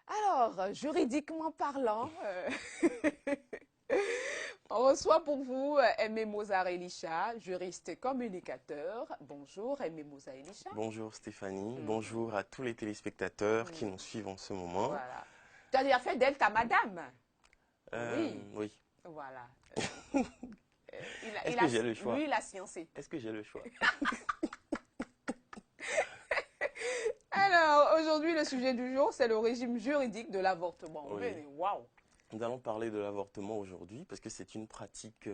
Alors, juridiquement parlant, on reçoit pour vous Aimé Mozart Elisha, juriste et communicateur. Bonjour Aimé Mozart Elisha. Bonjour Stéphanie, bonjour à tous les téléspectateurs qui nous suivent en ce moment. Voilà. Tu as déjà fait d'elle ta madame? Oui. Oui. Voilà. Est-ce que j'ai le choix? Lui, il a sciencé. Est-ce que j'ai le choix? Alors, aujourd'hui, le sujet du jour, c'est le régime juridique de l'avortement. Oui. Waouh! Nous allons parler de l'avortement aujourd'hui parce que c'est une pratique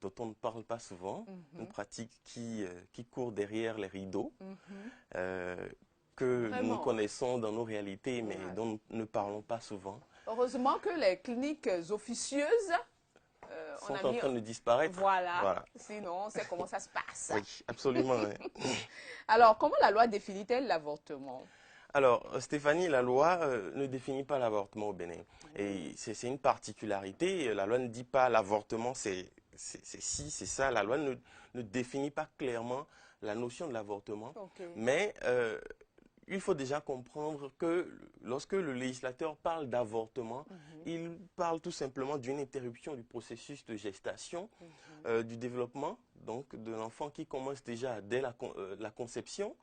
dont on ne parle pas souvent, une pratique qui court derrière les rideaux, que Vraiment. nous connaissons dans nos réalités mais dont nous ne parlons pas souvent. Heureusement que les cliniques officieuses Sont en train de disparaître. Voilà. Sinon, on sait comment ça se passe. Oui, absolument. Alors, comment la loi définit-elle l'avortement? Alors, Stéphanie, la loi ne définit pas l'avortement au Bénin. Et c'est une particularité. La loi ne dit pas l'avortement, c'est ci, c'est ça. La loi ne définit pas clairement la notion de l'avortement. Okay. Mais il faut déjà comprendre que lorsque le législateur parle d'avortement, il parle tout simplement d'une interruption du processus de gestation, du développement donc de l'enfant qui commence déjà dès la conception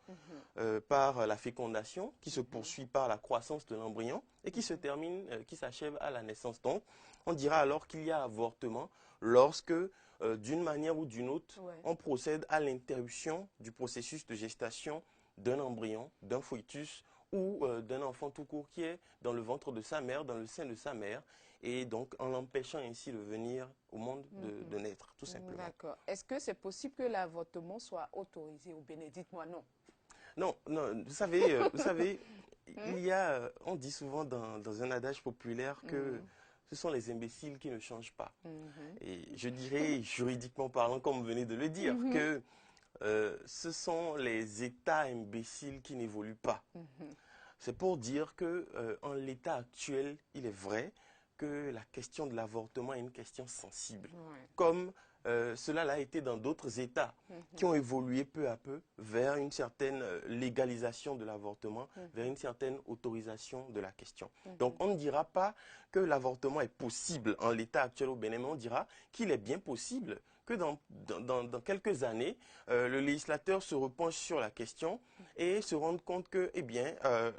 par la fécondation, qui se poursuit par la croissance de l'embryon et qui se termine, qui s'achève à la naissance. Donc, on dira alors qu'il y a avortement lorsque, d'une manière ou d'une autre, on procède à l'interruption du processus de gestation d'un embryon, d'un fœtus ou d'un enfant tout court qui est dans le ventre de sa mère, dans le sein de sa mère, et donc en l'empêchant ainsi de venir au monde de naître, tout simplement. D'accord. Est-ce que c'est possible que l'avortement soit autorisé au Bénin? Dites-moi non. Non, non, vous savez, il y a, on dit souvent dans un adage populaire que ce sont les imbéciles qui ne changent pas. Et je dirais, juridiquement parlant, comme vous venez de le dire, que ce sont les États imbéciles qui n'évoluent pas. C'est pour dire que en l'état actuel, il est vrai que la question de l'avortement est une question sensible, comme cela l'a été dans d'autres États qui ont évolué peu à peu vers une certaine légalisation de l'avortement, vers une certaine autorisation de la question. Donc on ne dira pas que l'avortement est possible en l'état actuel au Bénin, mais on dira qu'il est bien possible que dans quelques années, le législateur se repenche sur la question et se rende compte que, eh bien,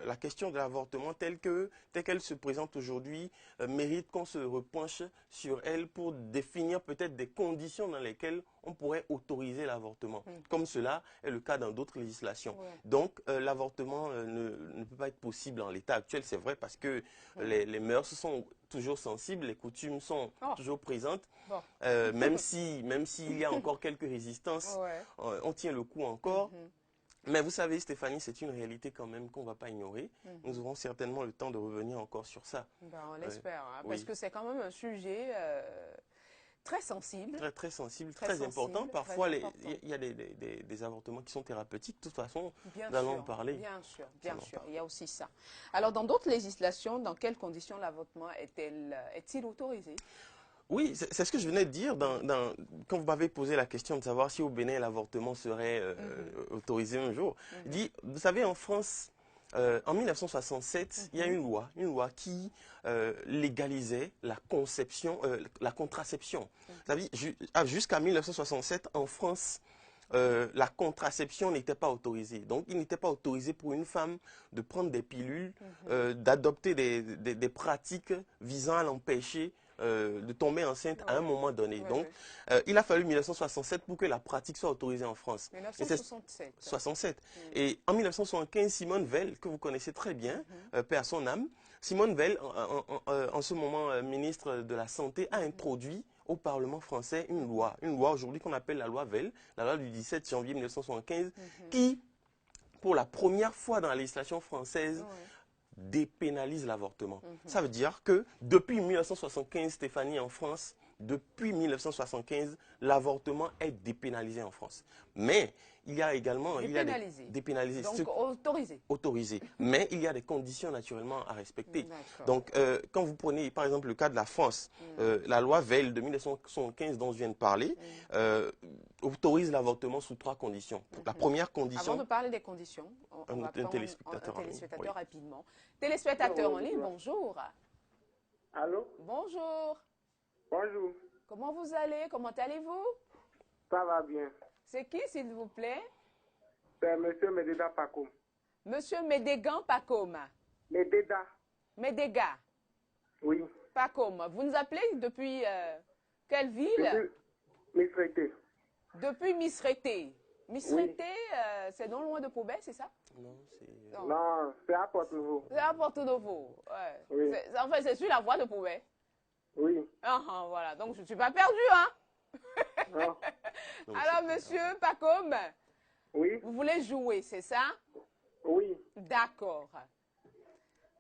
la question de l'avortement telle qu'elle se présente aujourd'hui mérite qu'on se repenche sur elle pour définir peut-être des conditions dans lesquelles on pourrait autoriser l'avortement, comme cela est le cas dans d'autres législations. Donc, l'avortement ne peut pas être possible en l'état actuel, c'est vrai, parce que les mœurs sont toujours sensibles, les coutumes sont toujours présentes, même s'il y a encore quelques résistances, on tient le coup encore. Mais vous savez, Stéphanie, c'est une réalité quand même qu'on ne va pas ignorer. Nous aurons certainement le temps de revenir encore sur ça. Ben, on l'espère, parce que c'est quand même un sujet très sensible. Très sensible, très important. Parfois, il y a des avortements qui sont thérapeutiques. De toute façon, nous allons en parler. Bien sûr, il y a aussi ça. Alors, dans d'autres législations, dans quelles conditions l'avortement est-il autorisé? Oui, c'est ce que je venais de dire quand vous m'avez posé la question de savoir si au Bénin l'avortement serait autorisé un jour. Il dit, vous savez, en France, en 1967, il y a une loi qui légalisait la conception, la contraception. Jusqu'à 1967, en France, la contraception n'était pas autorisée. Donc, il n'était pas autorisé pour une femme de prendre des pilules, d'adopter des pratiques visant à l'empêcher de tomber enceinte à un moment donné. Donc, il a fallu 1967 pour que la pratique soit autorisée en France. 1967. 67. Et en 1975, Simone Veil, que vous connaissez très bien, paix à son âme, Simone Veil, en ce moment ministre de la Santé, a introduit au Parlement français une loi aujourd'hui qu'on appelle la loi Veil, la loi du 17 janvier 1975, qui, pour la première fois dans la législation française, dépénalise l'avortement. Ça veut dire que depuis 1975, Stéphanie, en France, depuis 1975, l'avortement est dépénalisé en France. Mais il y a également... Dépénalisé. Donc autorisé. Autorisé. Mais il y a des conditions naturellement à respecter. Donc quand vous prenez par exemple le cas de la France, la loi Veil de 1975 dont je viens de parler, autorise l'avortement sous 3 conditions. La première condition... Avant de parler des conditions, on va prendre téléspectateur rapidement. Téléspectateur en ligne, bonjour. Allô? Bonjour. Bonjour. Comment vous allez? Comment allez-vous? Ça va bien. C'est qui, s'il vous plaît? C'est Monsieur Mededa Pacom. Monsieur Médégan Pacom. Mededa. Médéga. Oui. Pacom. Vous nous appelez depuis quelle ville? Depuis Misrété. Depuis Misrété. Misrété, Oui. c'est non loin de Pobet, c'est ça? Non, c'est... Non, c'est à Porto-Nouveau. C'est à Porto-Nouveau. Ouais. Oui. Enfin, c'est sur la voie de Pobet. Oui. Voilà, donc je ne suis pas perdu, hein? Non. Alors, monsieur Pacom, Oui. vous voulez jouer, c'est ça? Oui. D'accord.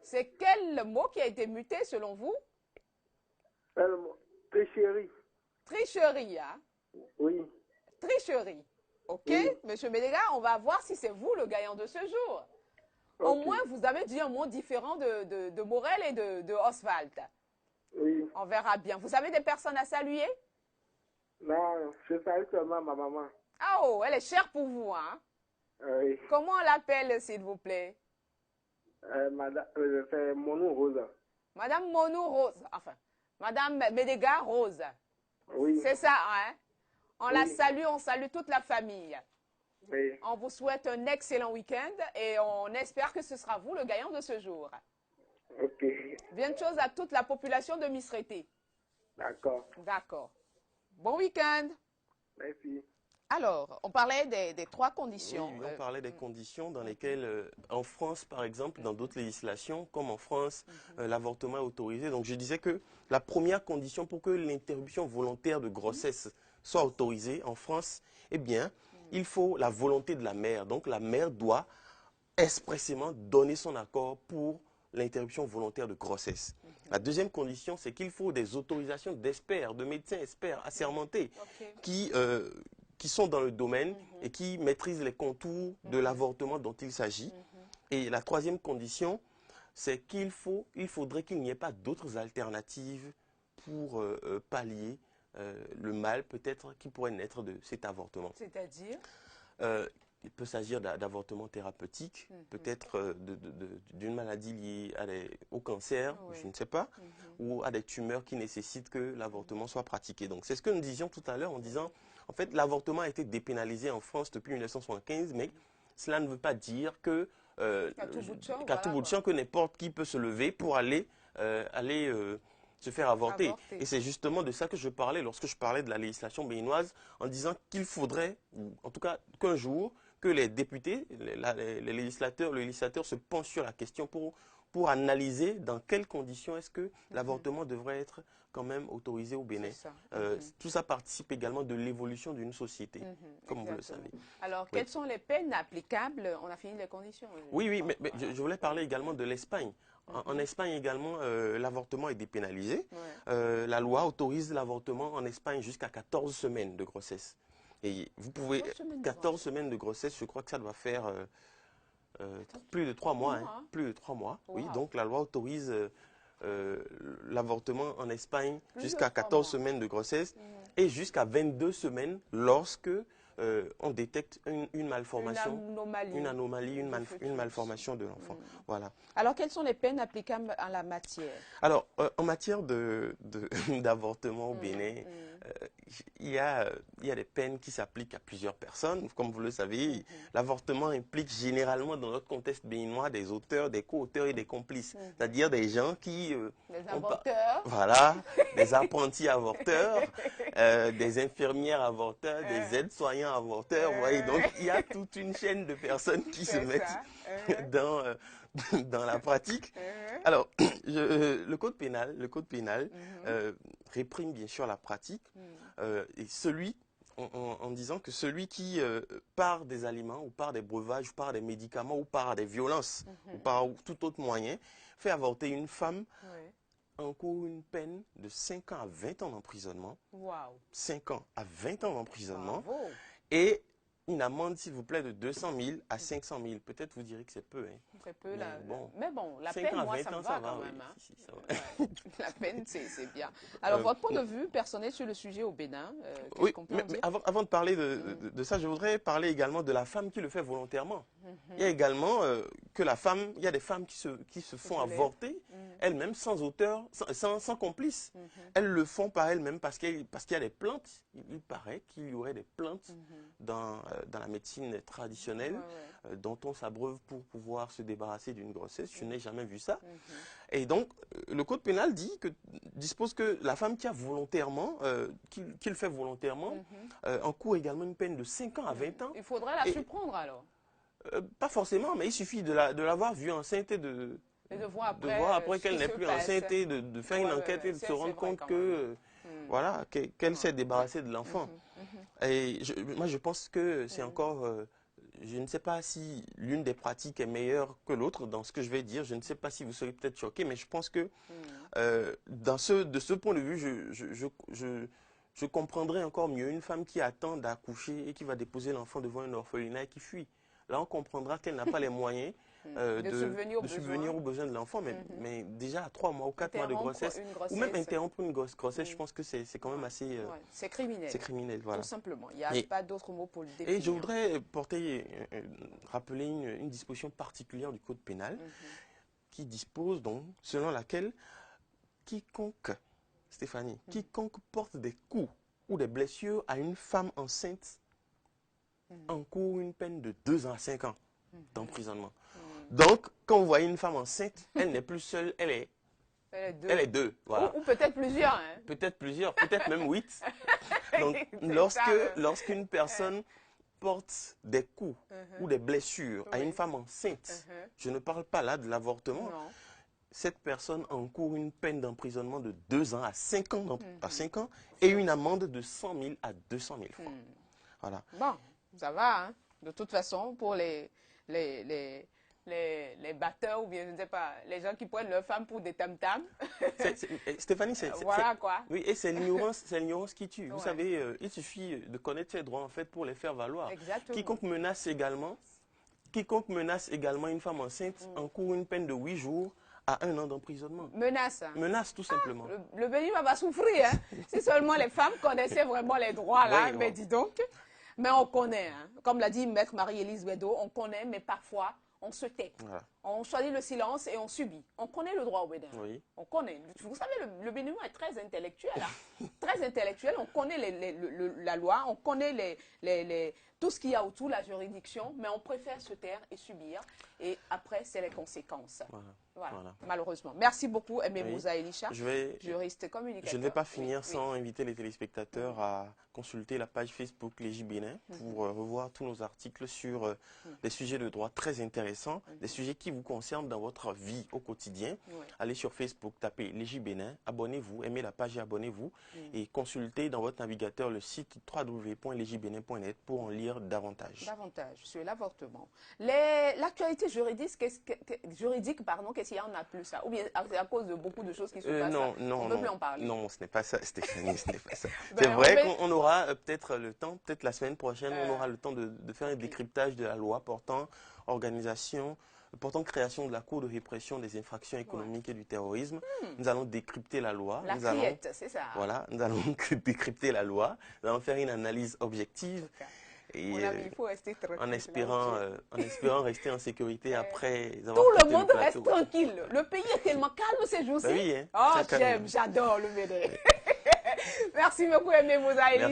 C'est quel mot qui a été muté selon vous? Tricherie. Tricherie, hein? Oui. Tricherie. Ok, Oui. monsieur Médéga, on va voir si c'est vous le gagnant de ce jour. Au Ok. moins, vous avez dit un mot différent de Morel et de Oswald. Oui. On verra bien. Vous avez des personnes à saluer? Non, je salue seulement ma maman. Ah oh, elle est chère pour vous, hein? Oui. Comment on l'appelle, s'il vous plaît? Madame, c'est Monou Rosa. Madame Monou Rose. Enfin, Madame Médéga Rose. Oui. C'est ça, hein? On la Oui. salue, on salue toute la famille. Oui. On vous souhaite un excellent week-end et on espère que ce sera vous le gagnant de ce jour. Ok. Bien de choses à toute la population de Misrété. D'accord. D'accord. Bon week-end. Merci. Alors, on parlait des 3 conditions. Oui, on parlait des conditions dans lesquelles, en France par exemple, dans d'autres législations, comme en France, l'avortement est autorisé. Donc je disais que la première condition pour que l'interruption volontaire de grossesse soit autorisée en France, eh bien, il faut la volonté de la mère. Donc la mère doit expressément donner son accord pour l'interruption volontaire de grossesse. La deuxième condition, c'est qu'il faut des autorisations d'experts, de médecins experts assermentés qui sont dans le domaine et qui maîtrisent les contours de l'avortement dont il s'agit. Et la troisième condition, c'est qu'il faudrait qu'il n'y ait pas d'autres alternatives pour pallier le mal peut-être qui pourrait naître de cet avortement. C'est-à-dire? Il peut s'agir d'avortement thérapeutique, peut-être d'une maladie liée au cancer, je ne sais pas, ou à des tumeurs qui nécessitent que l'avortement soit pratiqué. Donc c'est ce que nous disions tout à l'heure en disant, en fait, l'avortement a été dépénalisé en France depuis 1975, mais cela ne veut pas dire que qu'à tout bout de champ, que n'importe qui peut se lever pour aller se faire avorter. Et c'est justement de ça que je parlais lorsque je parlais de la législation béninoise, en disant qu'il faudrait, en tout cas qu'un jour, que les députés, les législateurs, le législateur se penchent sur la question pour analyser dans quelles conditions est-ce que l'avortement devrait être quand même autorisé au Bénin. Tout ça participe également de l'évolution d'une société, comme vous le savez. Alors, quelles sont les peines applicables? On a fini les conditions. Oui, mais je voulais parler également de l'Espagne. En Espagne également, l'avortement est dépénalisé. La loi autorise l'avortement en Espagne jusqu'à 14 semaines de grossesse. Et vous pouvez... 14 semaines de grossesse, je crois que ça doit faire plus de 3 mois. Plus de 3 mois, oui. Donc la loi autorise l'avortement en Espagne jusqu'à 14 semaines de grossesse et jusqu'à 22 semaines lorsque on détecte une malformation, une anomalie, une malformation de l'enfant. Voilà. Alors, quelles sont les peines applicables en la matière? Alors, en matière d'avortement au Bénin, il y a des peines qui s'appliquent à plusieurs personnes. Comme vous le savez, l'avortement implique généralement dans notre contexte béninois des auteurs, des co-auteurs et des complices. C'est-à-dire des gens qui... des avorteurs. Voilà, des apprentis avorteurs, des infirmières avorteurs, des aides-soignants avorteurs. Vous voyez, donc il y a toute une chaîne de personnes qui se mettent dans la pratique. Alors, le code pénal réprime bien sûr la pratique et en disant que celui qui, par des aliments ou par des breuvages, ou par des médicaments ou par des violences ou par tout autre moyen, fait avorter une femme encourt une peine de 5 ans à 20 ans d'emprisonnement. Waouh. 5 ans à 20 ans d'emprisonnement. Bravo. Et une amende, s'il vous plaît, de 200 000 à 500 000. Peut-être vous direz que c'est peu. Hein. Très peu, Mais là. bon. Mais bon, la 5 peine, ans à moi, 20 ça me ans, va ça va, quand oui. même. Hein. Si, ça va. La peine, c'est bien. Alors, votre point de vue personnel sur le sujet au Bénin, qu'est-ce Oui, qu'on peut en dire? avant de parler de ça, je voudrais parler également de la femme qui le fait volontairement. Il y a également que la femme, il y a des femmes qui se font avorter elles-mêmes sans auteur, sans complice. Elles le font par elles-mêmes parce qu'il y a des plaintes. Il paraît qu'il y aurait des plaintes dans la médecine traditionnelle dont on s'abreuve pour pouvoir se débarrasser d'une grossesse. Je n'ai jamais vu ça. Et donc, le code pénal dispose que la femme qui a volontairement, qui le fait volontairement, encourt également une peine de 5 ans à 20 ans. Il faudrait la surprendre alors. Pas forcément, mais il suffit de l'avoir vue enceinte et de voir après qu'elle n'est plus enceinte et de faire une enquête et de se rendre compte que voilà, qu'elle s'est débarrassée de l'enfant. Et moi, je pense que c'est encore... je ne sais pas si l'une des pratiques est meilleure que l'autre dans ce que je vais dire. Je ne sais pas si vous serez peut-être choqués, mais je pense que de ce point de vue, je comprendrais encore mieux une femme qui attend d'accoucher et qui va déposer l'enfant devant un orphelinat et qui fuit. Là, on comprendra qu'elle n'a pas les moyens de subvenir aux besoins de l'enfant, mais déjà à 3 mois ou 4 mois de grossesse, ou même interrompre une grossesse, je pense que c'est quand même assez... c'est criminel. C'est criminel, voilà. Tout simplement. Il n'y a pas d'autre mot pour le définir. Et je voudrais rappeler une disposition particulière du Code pénal qui dispose donc, selon laquelle quiconque, Stéphanie, quiconque porte des coups ou des blessures à une femme enceinte encourt une peine de 2 ans à 5 ans d'emprisonnement. Donc, quand vous voyez une femme enceinte, elle n'est plus seule, elle est deux. Voilà. Ou peut-être plusieurs. Hein. Peut-être plusieurs, peut-être même 8. Donc, lorsqu'une personne porte des coups ou des blessures à une femme enceinte, je ne parle pas là de l'avortement, cette personne encourt une peine d'emprisonnement de 2 ans à 5 ans, et une amende de 100 000 à 200 000 francs. Voilà. Bon, ça va. Hein. De toute façon, pour les batteurs ou bien, je ne sais pas, les gens qui prennent leurs femmes pour des tam-tams. Stéphanie, c'est... Voilà quoi. Oui, et c'est l'ignorance qui tue. Vous savez, il suffit de connaître ses droits en fait pour les faire valoir. Exactement. Quiconque menace également une femme enceinte encourt une peine de 8 jours à 1 an d'emprisonnement. Menace. Hein. Menace, tout simplement. Le Bénin va souffrir. Hein. Si seulement les femmes connaissaient vraiment les droits là, mais dis donc. Mais on connaît, hein. Comme l'a dit Maître Marie-Élise Wedo, on connaît, mais parfois, on se tait. Voilà. On choisit le silence et on subit. On connaît le droit au Bénin. Oui. On connaît. Vous savez, le Béninois est très intellectuel. Hein. Très intellectuel. On connaît la loi, on connaît tout ce qu'il y a autour, la juridiction, mais on préfère se taire et subir. Et après, c'est les conséquences. Voilà. Malheureusement. Merci beaucoup, Aimé Moussa Elisha, juriste communicateur. Je ne vais pas finir sans inviter les téléspectateurs à consulter la page Facebook Légi Bénin pour revoir tous nos articles sur des sujets de droit très intéressants, des sujets qui vous concernent dans votre vie au quotidien. Allez sur Facebook, tapez Légi Bénin, abonnez-vous, aimez la page et abonnez-vous et consultez dans votre navigateur le site www.legibénin.net pour en lire davantage. Davantage sur l'avortement. L'actualité juridique, qu'est-ce qu'il y en a plus ça? Ou bien c'est à cause de beaucoup de choses qui se passent là? On ne peut plus en parler. Non, ce n'est pas ça, Stéphanie, ce n'est pas ça. C'est vrai qu'on aura peut-être le temps, peut-être la semaine prochaine, on aura le temps de faire un décryptage de la loi portant création de la Cour de répression des infractions économiques et du terrorisme. Nous allons décrypter la loi. C'est ça. Voilà, nous allons décrypter la loi. Nous allons faire une analyse objective. Et il faut rester tranquille. en espérant rester en sécurité après avoir tout le monde reste tranquille. Le pays est tellement calme ces jours-ci. Oui, hein, oh, j'adore le Bénin. Merci beaucoup, Aimé Moussa Elisha.